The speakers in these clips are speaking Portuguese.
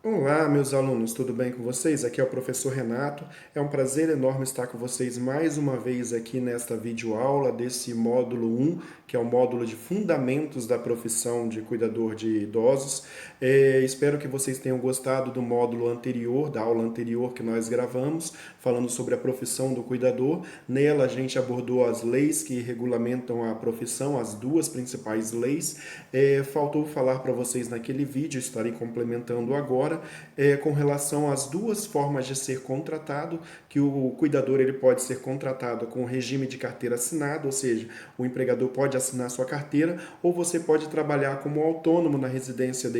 Olá, meus alunos, tudo bem com vocês? Aqui é o professor Renato. É um prazer enorme estar com vocês mais uma vez aqui nesta videoaula desse módulo 1, que é o módulo de Fundamentos da Profissão de Cuidador de Idosos. Espero que vocês tenham gostado do módulo anterior, da aula anterior que nós gravamos, falando sobre a profissão do cuidador. Nela a gente abordou as leis que regulamentam a profissão, as duas principais leis. Faltou falar para vocês naquele vídeo, estarei complementando agora, com relação às duas formas de ser contratado, que o cuidador ele pode ser contratado com regime de carteira assinada, ou seja, o empregador pode assinar sua carteira, ou você pode trabalhar como autônomo na residência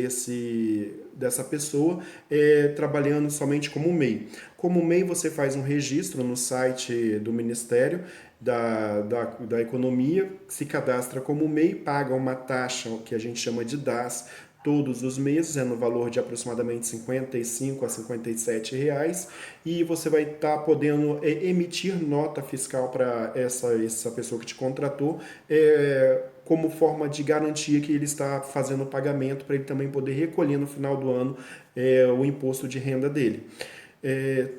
dessa pessoa, trabalhando somente como MEI. Como MEI, você faz um registro no site do Ministério da Economia, se cadastra como MEI, paga uma taxa que a gente chama de DAS todos os meses, no valor de aproximadamente R$ 55 a R$ 57 reais, e você vai estar podendo emitir nota fiscal para essa pessoa que te contratou, como forma de garantia que ele está fazendo o pagamento, para ele também poder recolher no final do ano o imposto de renda dele.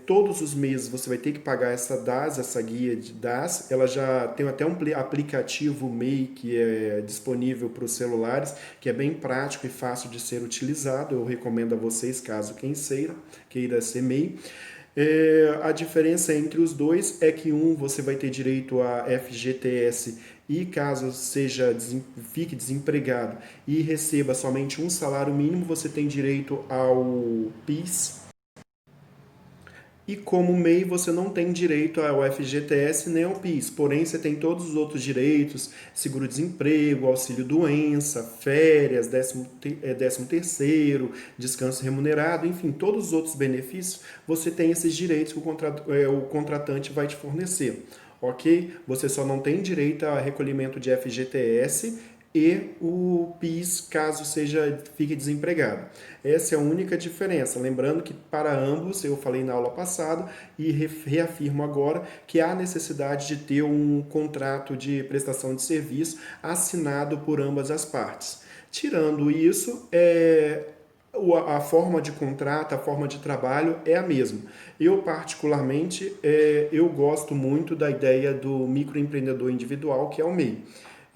Todos os meses você vai ter que pagar essa DAS, essa guia de DAS. Ela já tem até um aplicativo MEI que é disponível para os celulares, que é bem prático e fácil de ser utilizado. Eu recomendo a vocês, caso quem queira ser MEI. A diferença entre os dois é que você vai ter direito a FGTS e caso fique desempregado e receba somente um salário mínimo, você tem direito ao PIS. E como MEI você não tem direito ao FGTS nem ao PIS, porém você tem todos os outros direitos, seguro-desemprego, auxílio-doença, férias, décimo terceiro, descanso remunerado, enfim, todos os outros benefícios, você tem esses direitos que o contratante vai te fornecer, ok? Você só não tem direito a recolhimento de FGTS e o PIS, caso fique desempregado. Essa é a única diferença. Lembrando que para ambos, eu falei na aula passada e reafirmo agora, que há necessidade de ter um contrato de prestação de serviço assinado por ambas as partes. Tirando isso, a forma de contrato, a forma de trabalho é a mesma. Eu, particularmente, eu gosto muito da ideia do microempreendedor individual, que é o MEI.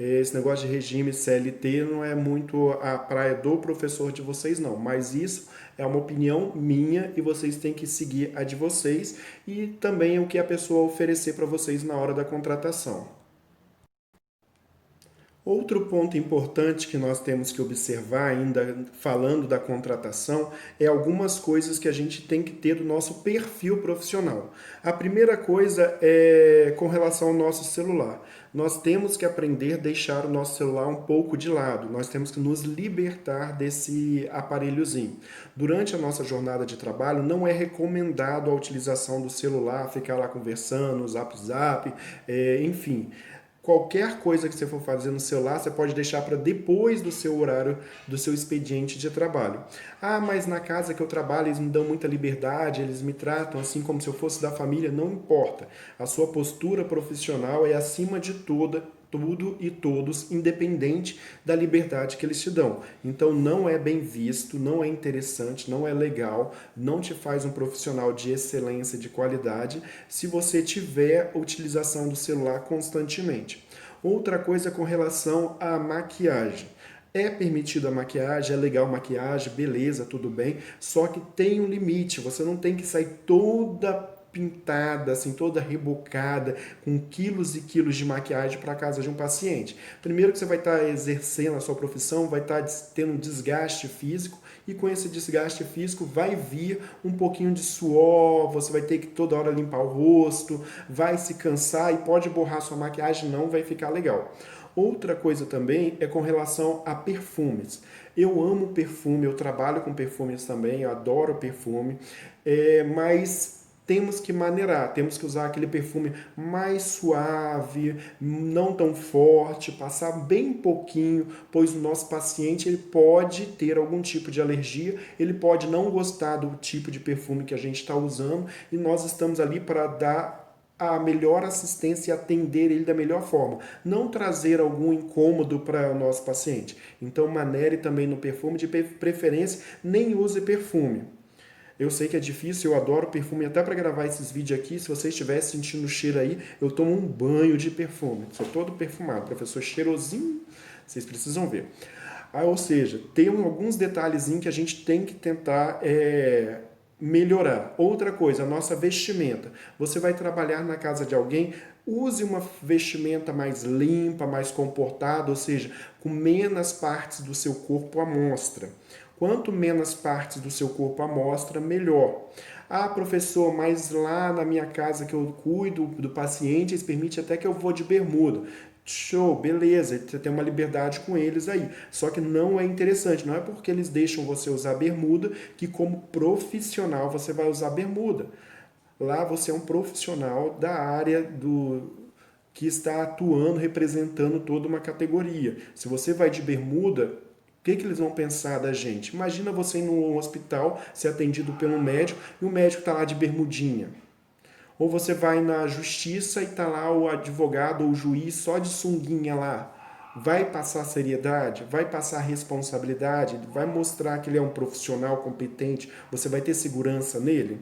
Esse negócio de regime CLT não é muito a praia do professor de vocês, não. Mas isso é uma opinião minha e vocês têm que seguir a de vocês e também o que a pessoa oferecer para vocês na hora da contratação. Outro ponto importante que nós temos que observar, ainda falando da contratação, é algumas coisas que a gente tem que ter do nosso perfil profissional. A primeira coisa é com relação ao nosso celular. Nós temos que aprender a deixar o nosso celular um pouco de lado, nós temos que nos libertar desse aparelhozinho. Durante a nossa jornada de trabalho, não é recomendado a utilização do celular, ficar lá conversando, zap, enfim. Qualquer coisa que você for fazer no celular, você pode deixar para depois do seu horário, do seu expediente de trabalho. Ah, mas na casa que eu trabalho eles me dão muita liberdade, eles me tratam assim como se eu fosse da família. Não importa. A sua postura profissional é acima de tudo e todos, independente da liberdade que eles te dão. Então não é bem visto, não é interessante, não é legal, não te faz um profissional de excelência, de qualidade, se você tiver a utilização do celular constantemente. Outra coisa com relação à maquiagem. É permitida a maquiagem, é legal maquiagem, beleza, tudo bem, só que tem um limite, você não tem que sair toda pintada, assim, toda rebocada, com quilos e quilos de maquiagem para casa de um paciente. Primeiro que você vai estar exercendo a sua profissão, vai estar tendo um desgaste físico, e com esse desgaste físico vai vir um pouquinho de suor, você vai ter que toda hora limpar o rosto, vai se cansar e pode borrar sua maquiagem, não vai ficar legal. Outra coisa também é com relação a perfumes. Eu amo perfume, eu trabalho com perfumes também, eu adoro perfume, mas temos que maneirar, temos que usar aquele perfume mais suave, não tão forte, passar bem pouquinho, pois o nosso paciente ele pode ter algum tipo de alergia, ele pode não gostar do tipo de perfume que a gente está usando e nós estamos ali para dar a melhor assistência e atender ele da melhor forma. Não trazer algum incômodo para o nosso paciente. Então, maneire também no perfume, de preferência, nem use perfume. Eu sei que é difícil, eu adoro perfume, até para gravar esses vídeos aqui, se você estiver sentindo o cheiro aí, eu tomo um banho de perfume. Sou todo perfumado, professor cheirosinho, vocês precisam ver. Ou seja, tem alguns detalhezinhos que a gente tem que tentar melhorar. Outra coisa, a nossa vestimenta. Você vai trabalhar na casa de alguém, use uma vestimenta mais limpa, mais comportada, ou seja, com menos partes do seu corpo à mostra. Quanto menos partes do seu corpo à mostra, melhor. Ah, professor, mas lá na minha casa que eu cuido do paciente, eles permitem até que eu vou de bermuda. Show, beleza, você tem uma liberdade com eles aí. Só que não é interessante, não é porque eles deixam você usar bermuda que como profissional você vai usar bermuda. Lá você é um profissional da área que está atuando, representando toda uma categoria. Se você vai de bermuda, o que eles vão pensar da gente? Imagina você ir num hospital, ser atendido pelo médico, e o médico está lá de bermudinha. Ou você vai na justiça e tá lá o advogado ou o juiz só de sunguinha lá. Vai passar seriedade? Vai passar responsabilidade? Vai mostrar que ele é um profissional competente? Você vai ter segurança nele?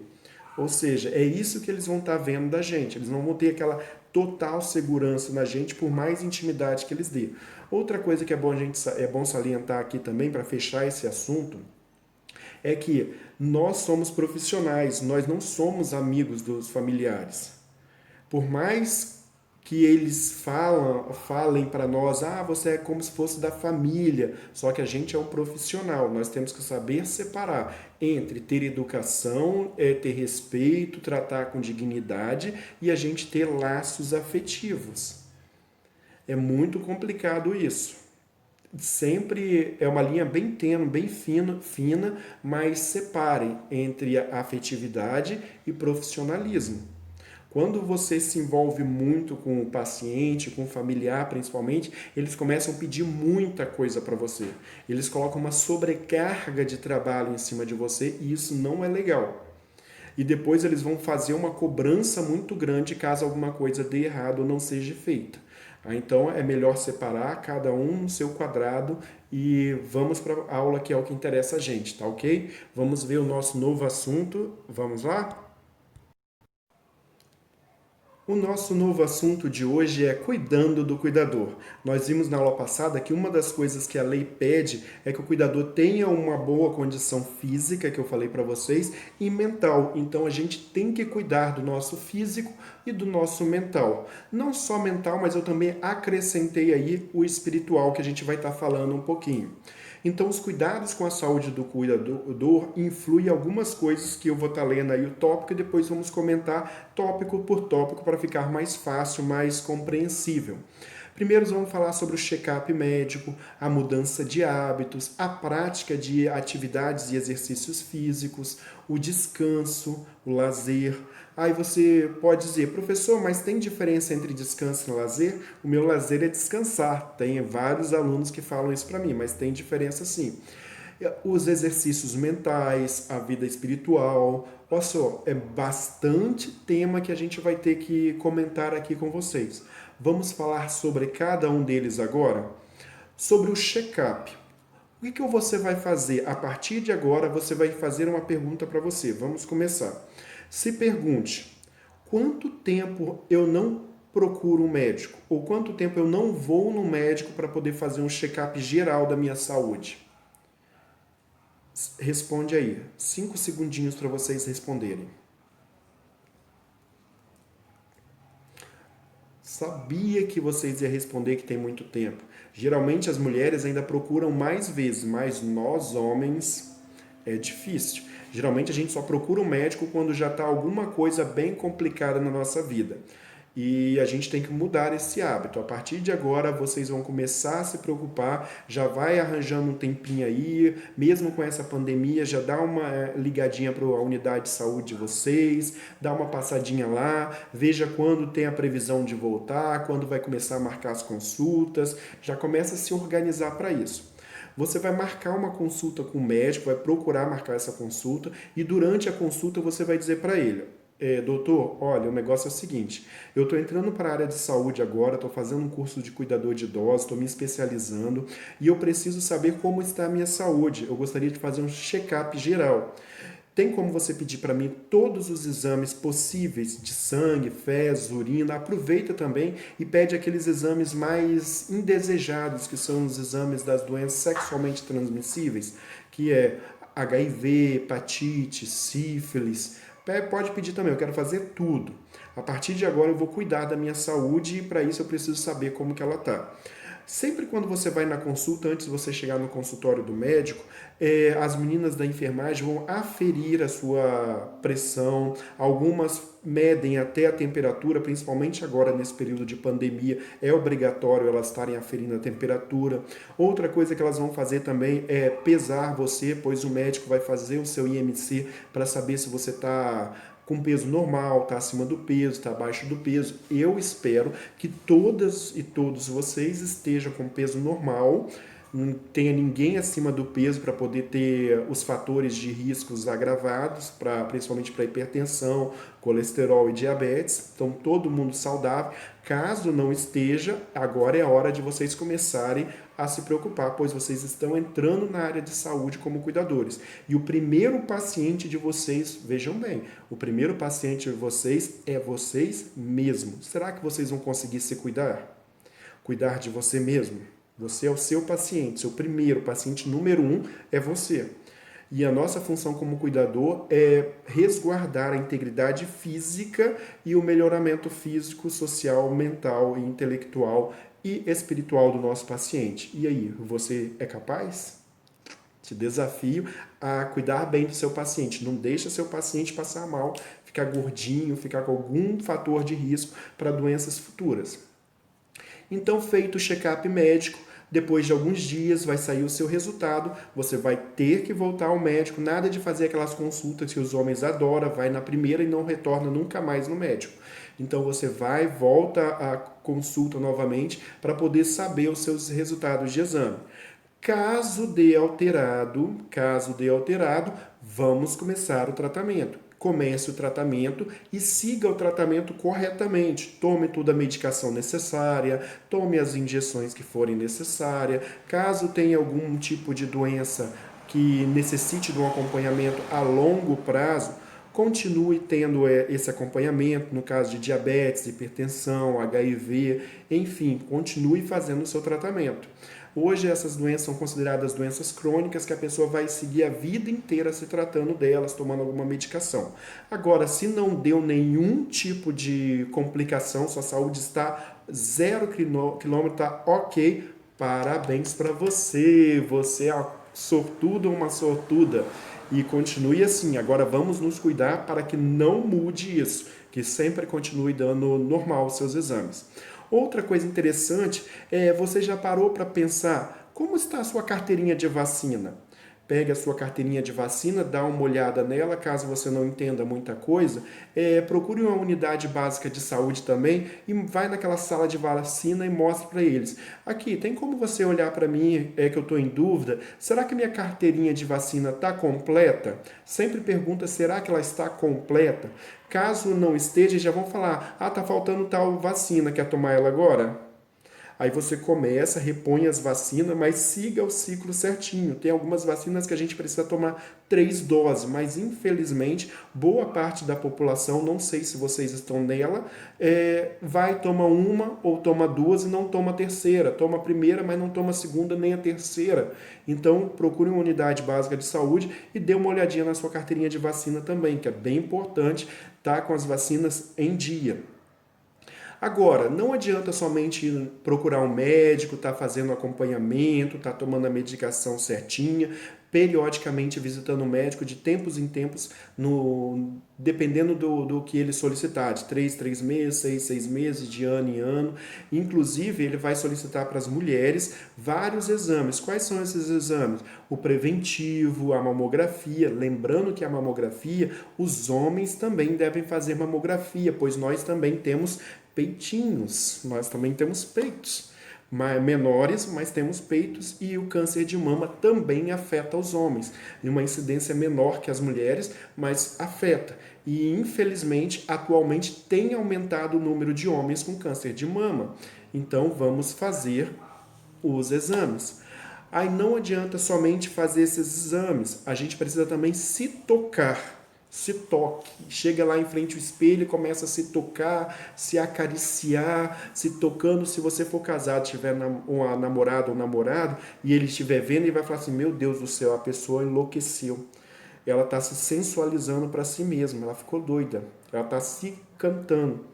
Ou seja, é isso que eles vão estar vendo da gente. Eles não vão ter aquela total segurança na gente, por mais intimidade que eles dê. Outra coisa que é bom salientar aqui também, para fechar esse assunto, é que nós somos profissionais, nós não somos amigos dos familiares. Por mais que eles falem para nós, você é como se fosse da família, só que a gente é um profissional, nós temos que saber separar entre ter educação, ter respeito, tratar com dignidade e a gente ter laços afetivos. É muito complicado isso. Sempre é uma linha bem tênue, bem fina, mas separem entre a afetividade e profissionalismo. Quando você se envolve muito com o paciente, com o familiar principalmente, eles começam a pedir muita coisa para você. Eles colocam uma sobrecarga de trabalho em cima de você e isso não é legal. E depois eles vão fazer uma cobrança muito grande caso alguma coisa dê errado ou não seja feita. Então é melhor separar cada um no seu quadrado e vamos para a aula que é o que interessa a gente, tá ok? Vamos ver o nosso novo assunto. Vamos lá? O nosso novo assunto de hoje é cuidando do cuidador. Nós vimos na aula passada que uma das coisas que a lei pede é que o cuidador tenha uma boa condição física, que eu falei para vocês, e mental. Então a gente tem que cuidar do nosso físico e do nosso mental. Não só mental, mas eu também acrescentei aí o espiritual, que a gente vai estar falando um pouquinho. Então, os cuidados com a saúde do cuidador influem algumas coisas que eu vou estar lendo aí o tópico e depois vamos comentar tópico por tópico para ficar mais fácil, mais compreensível. Primeiro vamos falar sobre o check-up médico, a mudança de hábitos, a prática de atividades e exercícios físicos, o descanso, o lazer. Aí você pode dizer, professor, mas tem diferença entre descanso e lazer? O meu lazer é descansar. Tem vários alunos que falam isso para mim, mas tem diferença sim. Os exercícios mentais, a vida espiritual. Olha só, é bastante tema que a gente vai ter que comentar aqui com vocês. Vamos falar sobre cada um deles agora? Sobre o check-up. O que você vai fazer? A partir de agora, você vai fazer uma pergunta para você. Vamos começar. Se pergunte, quanto tempo eu não procuro um médico? Ou quanto tempo eu não vou no médico para poder fazer um check-up geral da minha saúde? Responde aí. 5 segundinhos para vocês responderem. Sabia que vocês iam responder que tem muito tempo. Geralmente as mulheres ainda procuram mais vezes, mas nós homens é difícil. Geralmente a gente só procura um médico quando já está alguma coisa bem complicada na nossa vida. E a gente tem que mudar esse hábito. A partir de agora, vocês vão começar a se preocupar, já vai arranjando um tempinho aí, mesmo com essa pandemia, já dá uma ligadinha para a unidade de saúde de vocês, dá uma passadinha lá, veja quando tem a previsão de voltar, quando vai começar a marcar as consultas, já começa a se organizar para isso. Você vai marcar uma consulta com o médico, vai procurar marcar essa consulta e durante a consulta você vai dizer para ele, doutor, olha, o negócio é o seguinte, eu estou entrando para a área de saúde agora, estou fazendo um curso de cuidador de idosos, estou me especializando e eu preciso saber como está a minha saúde. Eu gostaria de fazer um check-up geral. Tem como você pedir para mim todos os exames possíveis de sangue, fezes, urina. Aproveita também e pede aqueles exames mais indesejados, que são os exames das doenças sexualmente transmissíveis, que é HIV, hepatite, sífilis. Pode pedir também, eu quero fazer tudo. A partir de agora eu vou cuidar da minha saúde e para isso eu preciso saber como que ela está. Sempre quando você vai na consulta, antes de você chegar no consultório do médico, as meninas da enfermagem vão aferir a sua pressão, algumas medem até a temperatura, principalmente agora nesse período de pandemia, é obrigatório elas estarem aferindo a temperatura. Outra coisa que elas vão fazer também é pesar você, pois o médico vai fazer o seu IMC para saber se você está com peso normal, está acima do peso, está abaixo do peso. Eu espero que todas e todos vocês estejam com peso normal, não tenha ninguém acima do peso para poder ter os fatores de riscos agravados, principalmente para hipertensão, colesterol e diabetes. Então, todo mundo saudável. Caso não esteja, agora é a hora de vocês começarem a se preocupar, pois vocês estão entrando na área de saúde como cuidadores. E o primeiro paciente de vocês, vejam bem, o primeiro paciente de vocês é vocês mesmos. Será que vocês vão conseguir se cuidar? Cuidar de você mesmo? Você é o seu paciente, seu primeiro paciente número 1 é você. E a nossa função como cuidador é resguardar a integridade física e o melhoramento físico, social, mental, intelectual e espiritual do nosso paciente. E aí, você é capaz? Te desafio a cuidar bem do seu paciente. Não deixa seu paciente passar mal, ficar gordinho, ficar com algum fator de risco para doenças futuras. Então, feito o check-up médico, depois de alguns dias vai sair o seu resultado, você vai ter que voltar ao médico, nada de fazer aquelas consultas que os homens adoram, vai na primeira e não retorna nunca mais no médico. Então você vai, volta a consulta novamente para poder saber os seus resultados de exame. Caso dê alterado, vamos começar o tratamento. Comece o tratamento e siga o tratamento corretamente. Tome toda a medicação necessária, tome as injeções que forem necessárias. Caso tenha algum tipo de doença que necessite de um acompanhamento a longo prazo, continue tendo esse acompanhamento, no caso de diabetes, hipertensão, HIV, enfim, continue fazendo o seu tratamento. Hoje essas doenças são consideradas doenças crônicas que a pessoa vai seguir a vida inteira se tratando delas, tomando alguma medicação. Agora, se não deu nenhum tipo de complicação, sua saúde está 0 quilômetro, tá ok, parabéns para você. Você é sortudo ou uma sortuda. E continue assim. Agora vamos nos cuidar para que não mude isso, que sempre continue dando normal os seus exames. Outra coisa interessante é, você já parou para pensar como está a sua carteirinha de vacina? Pegue a sua carteirinha de vacina, dá uma olhada nela, caso você não entenda muita coisa, procure uma unidade básica de saúde também e vai naquela sala de vacina e mostre para eles. Aqui, tem como você olhar para mim, que eu estou em dúvida, será que minha carteirinha de vacina está completa? Sempre pergunta, será que ela está completa? Caso não esteja, já vão falar, tá faltando tal vacina, quer tomar ela agora? Aí você começa, repõe as vacinas, mas siga o ciclo certinho. Tem algumas vacinas que a gente precisa tomar 3 doses, mas infelizmente boa parte da população, não sei se vocês estão nela, vai, toma uma ou toma 2 e não toma a terceira. Toma a primeira, mas não toma a segunda nem a terceira. Então procure uma unidade básica de saúde e dê uma olhadinha na sua carteirinha de vacina também, que é bem importante estar com as vacinas em dia. Agora, não adianta somente procurar um médico, estar fazendo acompanhamento, estar tomando a medicação certinha, periodicamente visitando o médico de tempos em tempos, dependendo do que ele solicitar, de 3 meses, 6 meses, de ano em ano. Inclusive, ele vai solicitar para as mulheres vários exames. Quais são esses exames? O preventivo, a mamografia. Lembrando que a mamografia, os homens também devem fazer mamografia, pois nós também temos peitinhos, nós também temos peitos. Menores, mas temos peitos, e o câncer de mama também afeta os homens, em uma incidência menor que as mulheres, mas afeta. E infelizmente, atualmente tem aumentado o número de homens com câncer de mama. Então vamos fazer os exames. Aí não adianta somente fazer esses exames, a gente precisa também se tocar. Se toque, chega lá em frente ao espelho e começa a se tocar, se acariciar, se tocando. Se você for casado, tiver uma namorada ou namorado, e ele estiver vendo, ele vai falar assim: meu Deus do céu, a pessoa enlouqueceu. Ela está se sensualizando para si mesma, ela ficou doida, ela está se cantando.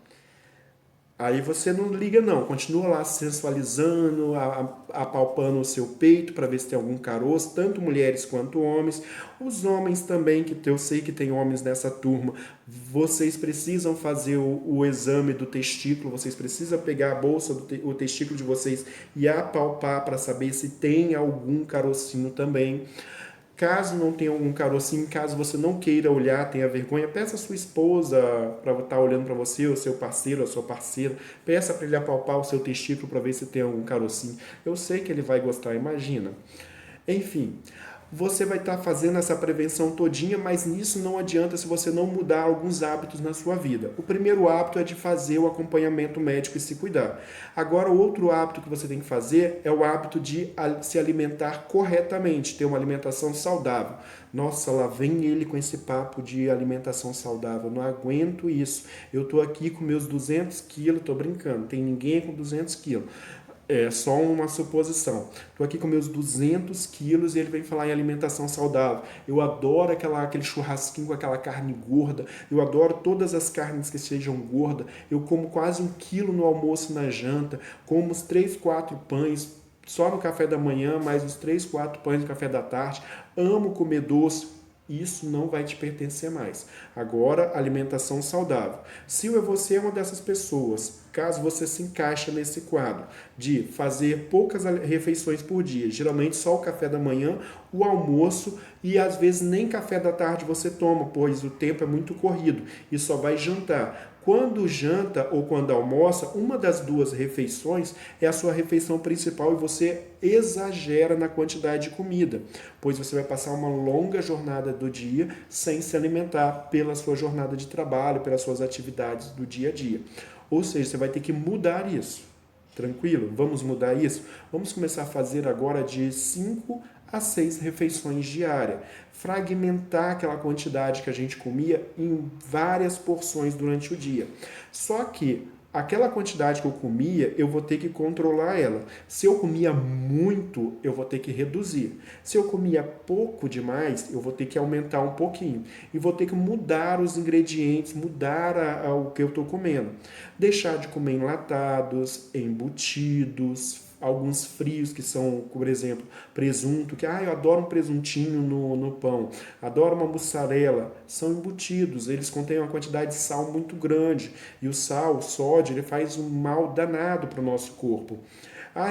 Aí você não liga não, continua lá sensualizando, apalpando o seu peito para ver se tem algum caroço, tanto mulheres quanto homens. Os homens também, que eu sei que tem homens nessa turma, vocês precisam fazer o exame do testículo, vocês precisam pegar a bolsa, o testículo de vocês e apalpar para saber se tem algum carocinho também. Caso não tenha algum carocinho, caso você não queira olhar, tenha vergonha, peça a sua esposa para estar olhando para você, o seu parceiro, a sua parceira. Peça para ele apalpar o seu testículo para ver se tem algum carocinho. Eu sei que ele vai gostar, imagina. Enfim, você vai estar fazendo essa prevenção todinha, mas nisso não adianta se você não mudar alguns hábitos na sua vida. O primeiro hábito é de fazer o acompanhamento médico e se cuidar. Agora, o outro hábito que você tem que fazer é o hábito de se alimentar corretamente, ter uma alimentação saudável. Nossa, lá vem ele com esse papo de alimentação saudável, não aguento isso. Eu tô aqui com meus 200 quilos, tô brincando, tem ninguém com 200 quilos. É só uma suposição. Estou aqui com meus 200 quilos e ele vem falar em alimentação saudável. Eu adoro aquele churrasquinho com aquela carne gorda. Eu adoro todas as carnes que sejam gordas. Eu como quase 1 quilo no almoço e na janta. Como os 3, 4 pães só no café da manhã, mais os 3, 4 pães no café da tarde. Amo comer doce. Isso não vai te pertencer mais. Agora, alimentação saudável. Se você é uma dessas pessoas, caso você se encaixe nesse quadro de fazer poucas refeições por dia, geralmente só o café da manhã, o almoço e às vezes nem café da tarde você toma, pois o tempo é muito corrido e só vai jantar. Quando janta ou quando almoça, uma das duas refeições é a sua refeição principal e você exagera na quantidade de comida, pois você vai passar uma longa jornada do dia sem se alimentar pela sua jornada de trabalho, pelas suas atividades do dia a dia. Ou seja, você vai ter que mudar isso. Tranquilo? Vamos mudar isso? Vamos começar a fazer agora de 5 a 6 refeições diárias. Fragmentar aquela quantidade que a gente comia em várias porções durante o dia. Só que aquela quantidade que eu comia, eu vou ter que controlar ela. Se eu comia muito, eu vou ter que reduzir. Se eu comia pouco demais, eu vou ter que aumentar um pouquinho. E vou ter que mudar os ingredientes, mudar o que eu estou comendo. Deixar de comer enlatados, embutidos, alguns frios que são, por exemplo, presunto, que eu adoro um presuntinho no pão, adoro uma mussarela, são embutidos, eles contêm uma quantidade de sal muito grande, e o sal, o sódio, ele faz um mal danado para o nosso corpo.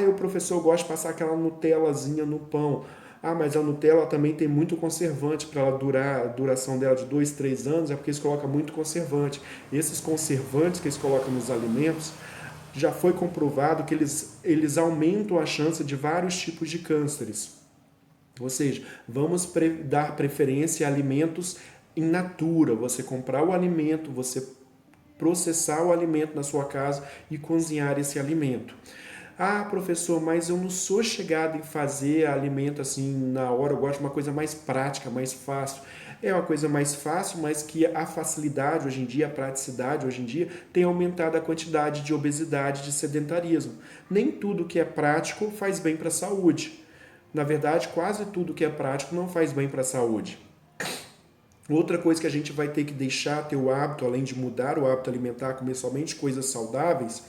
O professor gosta de passar aquela Nutellazinha no pão. Mas a Nutella também tem muito conservante para ela durar, a duração dela de 2, 3 anos, é porque eles colocam muito conservante. Esses conservantes que eles colocam nos alimentos, já foi comprovado que eles aumentam a chance de vários tipos de cânceres. Ou seja, vamos dar preferência a alimentos in natura. Você comprar o alimento, você processar o alimento na sua casa e cozinhar esse alimento. Professor, mas eu não sou chegado em fazer alimento assim na hora, eu gosto de uma coisa mais prática, mais fácil. É uma coisa mais fácil, mas que a facilidade hoje em dia, a praticidade hoje em dia, tem aumentado a quantidade de obesidade, de sedentarismo. Nem tudo que é prático faz bem para a saúde. Na verdade, quase tudo que é prático não faz bem para a saúde. Outra coisa que a gente vai ter que deixar, ter o hábito, além de mudar o hábito alimentar, comer somente coisas saudáveis,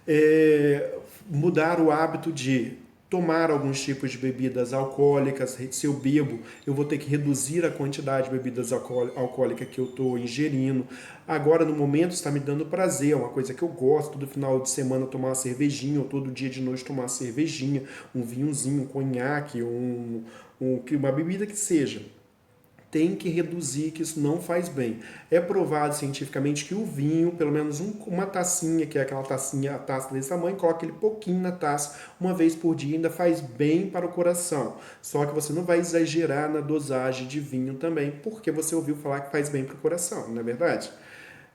é mudar o hábito de tomar alguns tipos de bebidas alcoólicas. Se eu bebo, eu vou ter que reduzir a quantidade de bebidas alcoólicas que eu estou ingerindo. Agora, no momento, está me dando prazer, é uma coisa que eu gosto. Todo final de semana tomar uma cervejinha, ou todo dia de noite tomar uma cervejinha, um vinhozinho, um conhaque, uma bebida que seja. Tem que reduzir, que isso não faz bem. É provado cientificamente que o vinho, pelo menos uma tacinha, que é aquela tacinha, a taça desse tamanho, coloca ele pouquinho na taça, uma vez por dia, ainda faz bem para o coração. Só que você não vai exagerar na dosagem de vinho também, porque você ouviu falar que faz bem para o coração, não é verdade?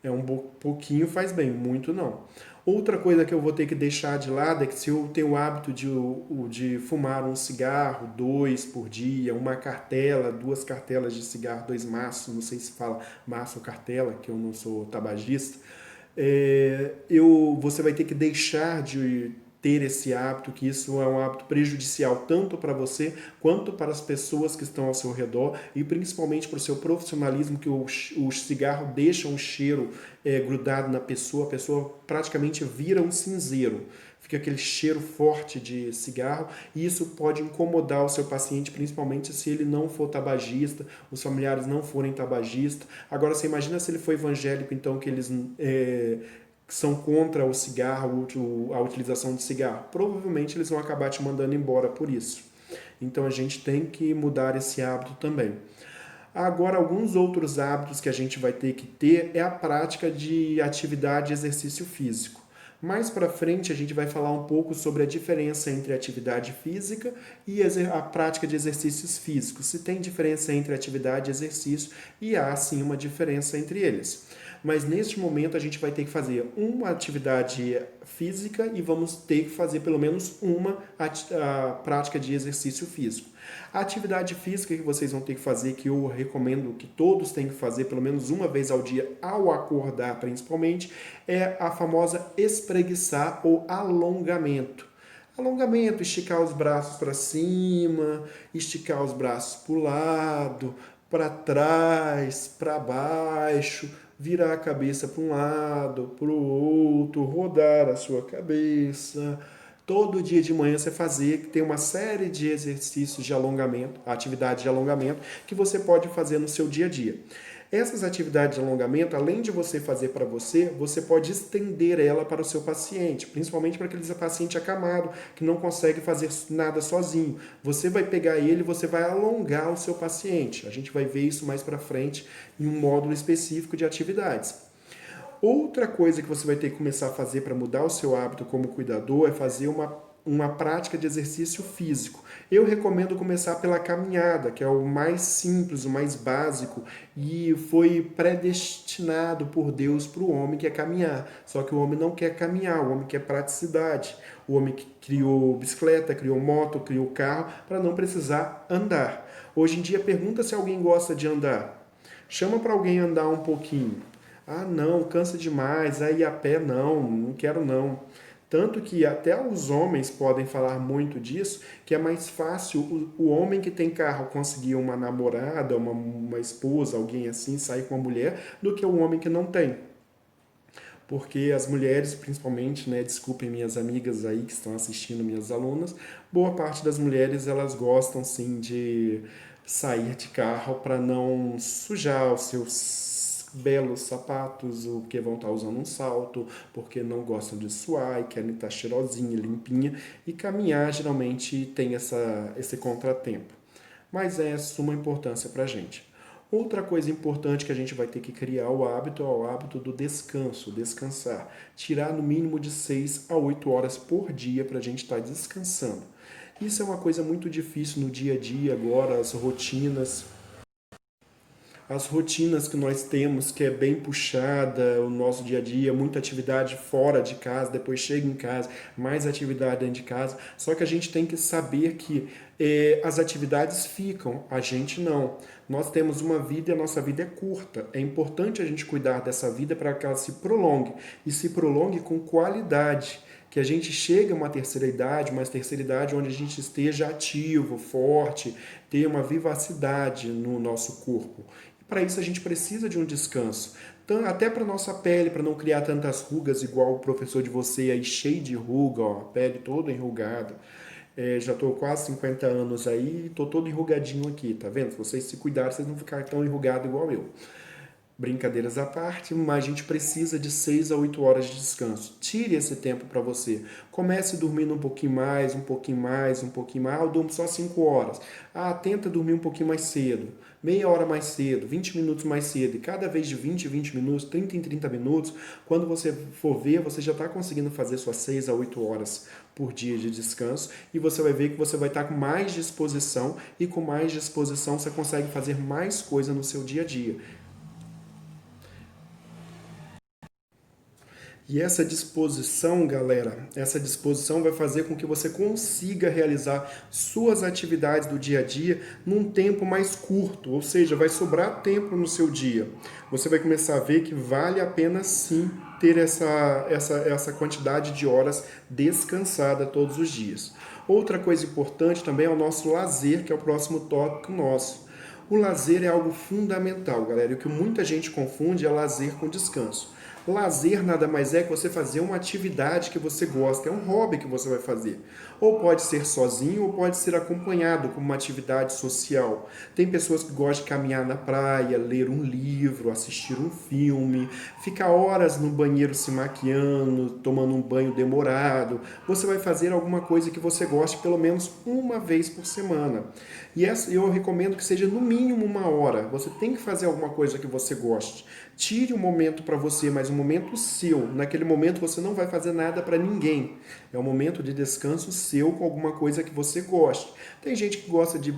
É um pouquinho faz bem, muito não. Outra coisa que eu vou ter que deixar de lado é que se eu tenho o hábito de fumar um cigarro, 2 por dia, uma cartela, 2 cartelas de cigarro, 2 maços, não sei se fala maço ou cartela, que eu não sou tabagista, você vai ter que deixar de ter esse hábito, que isso é um hábito prejudicial tanto para você quanto para as pessoas que estão ao seu redor e principalmente para o seu profissionalismo, que o cigarro deixa um cheiro grudado na pessoa, a pessoa praticamente vira um cinzeiro. Fica aquele cheiro forte de cigarro e isso pode incomodar o seu paciente, principalmente se ele não for tabagista, os familiares não forem tabagistas. Agora, você imagina se ele for evangélico, então, que eles são contra o cigarro, a utilização de cigarro. Provavelmente eles vão acabar te mandando embora por isso. Então, a gente tem que mudar esse hábito também. Agora, alguns outros hábitos que a gente vai ter que ter é a prática de atividade e exercício físico. Mais para frente, a gente vai falar um pouco sobre a diferença entre atividade física e a prática de exercícios físicos. Se tem diferença entre atividade e exercício, e há sim uma diferença entre eles. Mas neste momento a gente vai ter que fazer uma atividade física e vamos ter que fazer pelo menos uma prática de exercício físico. A atividade física que vocês vão ter que fazer, que eu recomendo que todos tenham que fazer pelo menos uma vez ao dia, ao acordar principalmente, é a famosa espreguiçar ou alongamento. Alongamento, esticar os braços para cima, esticar os braços para o lado, para trás, para baixo, virar a cabeça para um lado, para o outro, rodar a sua cabeça. Todo dia de manhã você fazer, que tem uma série de exercícios de alongamento, atividades de alongamento, que você pode fazer no seu dia a dia. Essas atividades de alongamento, além de você fazer para você, você pode estender ela para o seu paciente, principalmente para aquele paciente acamado, que não consegue fazer nada sozinho. Você vai pegar ele e você vai alongar o seu paciente. A gente vai ver isso mais para frente em um módulo específico de atividades. Outra coisa que você vai ter que começar a fazer para mudar o seu hábito como cuidador é fazer uma prática de exercício físico. Eu recomendo começar pela caminhada, que é o mais simples, o mais básico, e foi predestinado por Deus para o homem que é caminhar. Só que o homem não quer caminhar, o homem quer praticidade. O homem que criou bicicleta, criou moto, criou carro, para não precisar andar. Hoje em dia, pergunta se alguém gosta de andar. Chama para alguém andar um pouquinho. Ah, não, cansa demais, aí a pé não quero não. Tanto que até os homens podem falar muito disso, que é mais fácil o homem que tem carro conseguir uma namorada, uma esposa, alguém assim, sair com uma mulher, do que o homem que não tem. Porque as mulheres, principalmente, né, desculpem minhas amigas aí que estão assistindo, minhas alunas, boa parte das mulheres elas gostam sim de sair de carro para não sujar os seus belos sapatos, ou porque vão estar usando um salto, porque não gostam de suar e querem estar cheirosinha, limpinha, e caminhar geralmente tem esse contratempo. Mas é suma importância para a gente. Outra coisa importante que a gente vai ter que criar o hábito é o hábito do descanso, descansar. Tirar no mínimo de 6 a 8 horas por dia para a gente estar descansando. Isso é uma coisa muito difícil no dia a dia agora, as rotinas que nós temos, que é bem puxada, o nosso dia a dia, muita atividade fora de casa, depois chega em casa, mais atividade dentro de casa. Só que a gente tem que saber que as atividades ficam, a gente não. Nós temos uma vida e a nossa vida é curta. É importante a gente cuidar dessa vida para que ela se prolongue, e se prolongue com qualidade. Que a gente chegue a uma terceira idade onde a gente esteja ativo, forte, tenha uma vivacidade no nosso corpo. Para isso a gente precisa de um descanso. Então, até para nossa pele, para não criar tantas rugas, igual o professor de você aí, cheio de ruga, ó, a pele toda enrugada. Já estou quase 50 anos aí, estou todo enrugadinho aqui, tá vendo? Se vocês se cuidarem, vocês não ficarem tão enrugados igual eu. Brincadeiras à parte, mas a gente precisa de 6 a 8 horas de descanso. Tire esse tempo para você. Comece dormindo um pouquinho mais, um pouquinho mais, um pouquinho mais. Ah, eu durmo só 5 horas. Ah, tenta dormir um pouquinho mais cedo. Meia hora mais cedo, 20 minutos mais cedo. E cada vez de 20 em 20 minutos, 30 em 30 minutos, quando você for ver, você já está conseguindo fazer suas 6 a 8 horas por dia de descanso. E você vai ver que você vai estar com mais disposição. E com mais disposição você consegue fazer mais coisa no seu dia a dia. E essa disposição, galera, essa disposição vai fazer com que você consiga realizar suas atividades do dia a dia num tempo mais curto, ou seja, vai sobrar tempo no seu dia. Você vai começar a ver que vale a pena sim ter essa quantidade de horas descansada todos os dias. Outra coisa importante também é o nosso lazer, que é o próximo tópico nosso. O lazer é algo fundamental, galera. E o que muita gente confunde é lazer com descanso. Lazer nada mais é que você fazer uma atividade que você gosta, é um hobby que você vai fazer. Ou pode ser sozinho ou pode ser acompanhado como uma atividade social. Tem pessoas que gostam de caminhar na praia, ler um livro, assistir um filme, ficar horas no banheiro se maquiando, tomando um banho demorado. Você vai fazer alguma coisa que você goste pelo menos uma vez por semana. E eu recomendo que seja no mínimo uma hora. Você tem que fazer alguma coisa que você goste. Tire um momento para você, mas um momento seu. Naquele momento você não vai fazer nada para ninguém. É um momento de descanso seu com alguma coisa que você goste. Tem gente que gosta de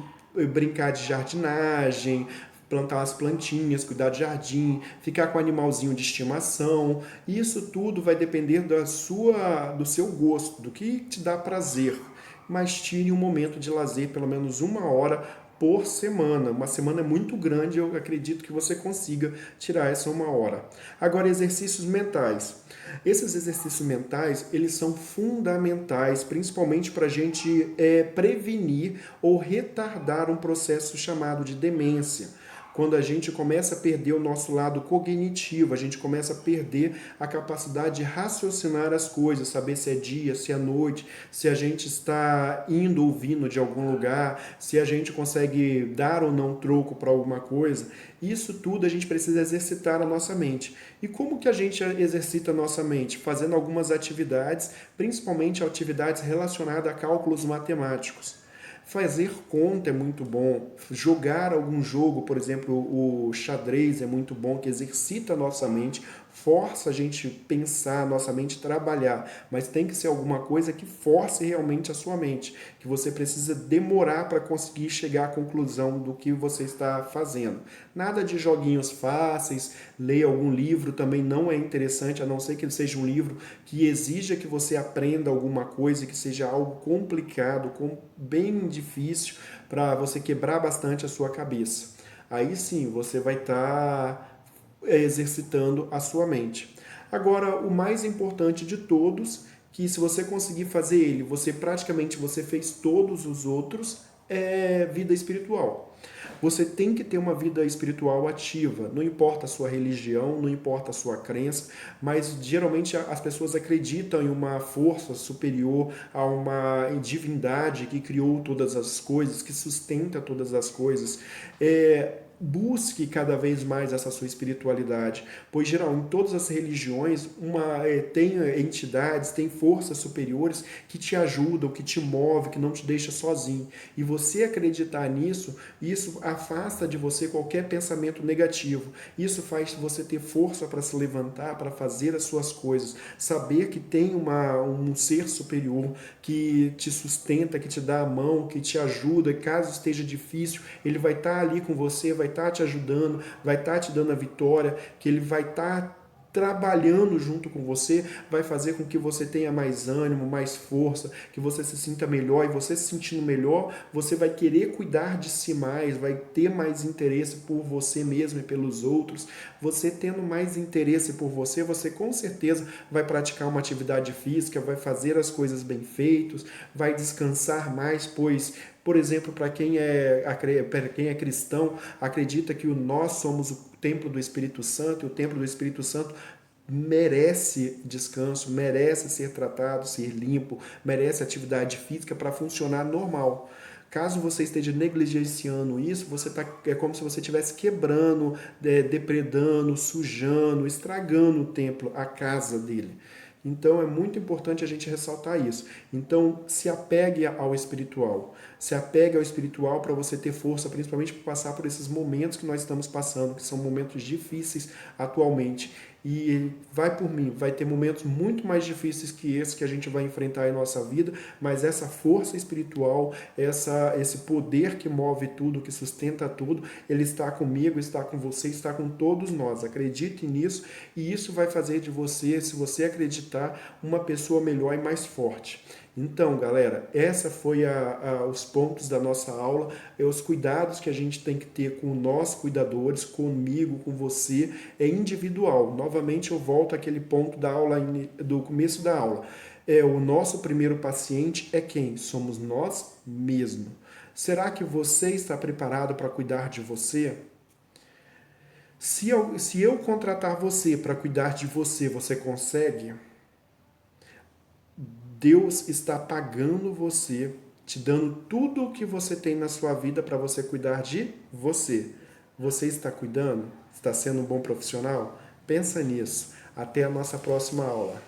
brincar de jardinagem, plantar as plantinhas, cuidar de jardim, ficar com um animalzinho de estimação. Isso tudo vai depender do seu gosto, do que te dá prazer. Mas tire um momento de lazer, pelo menos uma hora por semana. Uma semana é muito grande, eu acredito que você consiga tirar essa uma hora. Agora, exercícios mentais. Esses exercícios mentais, eles são fundamentais, principalmente para a gente prevenir ou retardar um processo chamado de demência. Quando a gente começa a perder o nosso lado cognitivo, a gente começa a perder a capacidade de raciocinar as coisas, saber se é dia, se é noite, se a gente está indo ou vindo de algum lugar, se a gente consegue dar ou não troco para alguma coisa. Isso tudo a gente precisa exercitar a nossa mente. E como que a gente exercita a nossa mente? Fazendo algumas atividades, principalmente atividades relacionadas a cálculos matemáticos. Fazer conta é muito bom, jogar algum jogo, por exemplo, o xadrez é muito bom, que exercita a nossa mente, força a gente pensar, a nossa mente trabalhar, mas tem que ser alguma coisa que force realmente a sua mente, que você precisa demorar para conseguir chegar à conclusão do que você está fazendo. Nada de joguinhos fáceis, ler algum livro também não é interessante, a não ser que ele seja um livro que exija que você aprenda alguma coisa, que seja algo complicado, bem difícil, para você quebrar bastante a sua cabeça. Aí sim, você vai estar exercitando a sua mente. Agora, o mais importante de todos, que se você conseguir fazer ele, você fez todos os outros, é vida espiritual. Você tem que ter uma vida espiritual ativa, não importa a sua religião, não importa a sua crença, mas geralmente as pessoas acreditam em uma força superior, a uma divindade que criou todas as coisas, que sustenta todas as coisas. Busque cada vez mais essa sua espiritualidade, pois geral, em todas as religiões tem entidades, tem forças superiores que te ajudam, que te movem, que não te deixa sozinho. E você acreditar nisso, isso afasta de você qualquer pensamento negativo. Isso faz você ter força para se levantar, para fazer as suas coisas, saber que tem um ser superior que te sustenta, que te dá a mão, que te ajuda, caso esteja difícil, ele vai estar ali com você, vai estar te ajudando, vai estar te dando a vitória, que ele vai estar trabalhando junto com você, vai fazer com que você tenha mais ânimo, mais força, que você se sinta melhor, e você se sentindo melhor, você vai querer cuidar de si mais, vai ter mais interesse por você mesmo e pelos outros. Você tendo mais interesse por você, você com certeza vai praticar uma atividade física, vai fazer as coisas bem feitas, vai descansar mais, pois por exemplo, para quem é cristão, acredita que nós somos o templo do Espírito Santo, e o templo do Espírito Santo merece descanso, merece ser tratado, ser limpo, merece atividade física para funcionar normal. Caso você esteja negligenciando isso, é como se você estivesse quebrando, depredando, sujando, estragando o templo, a casa dele. Então é muito importante a gente ressaltar isso. Então se apegue ao espiritual. Se apegue ao espiritual para você ter força, principalmente para passar por esses momentos que nós estamos passando, que são momentos difíceis atualmente. E vai por mim, vai ter momentos muito mais difíceis que esse que a gente vai enfrentar em nossa vida, mas essa força espiritual, esse poder que move tudo, que sustenta tudo, ele está comigo, está com você, está com todos nós. Acredite nisso e isso vai fazer de você, se você acreditar, uma pessoa melhor e mais forte. Então, galera, essa foi os pontos da nossa aula, os cuidados que a gente tem que ter com nós cuidadores, comigo, com você, é individual. Novamente eu volto àquele ponto da aula, do começo da aula. O nosso primeiro paciente é quem? Somos nós mesmos. Será que você está preparado para cuidar de você? Se eu contratar você para cuidar de você, você consegue? Deus está pagando você, te dando tudo o que você tem na sua vida para você cuidar de você. Você está cuidando? Está sendo um bom profissional? Pensa nisso. Até a nossa próxima aula.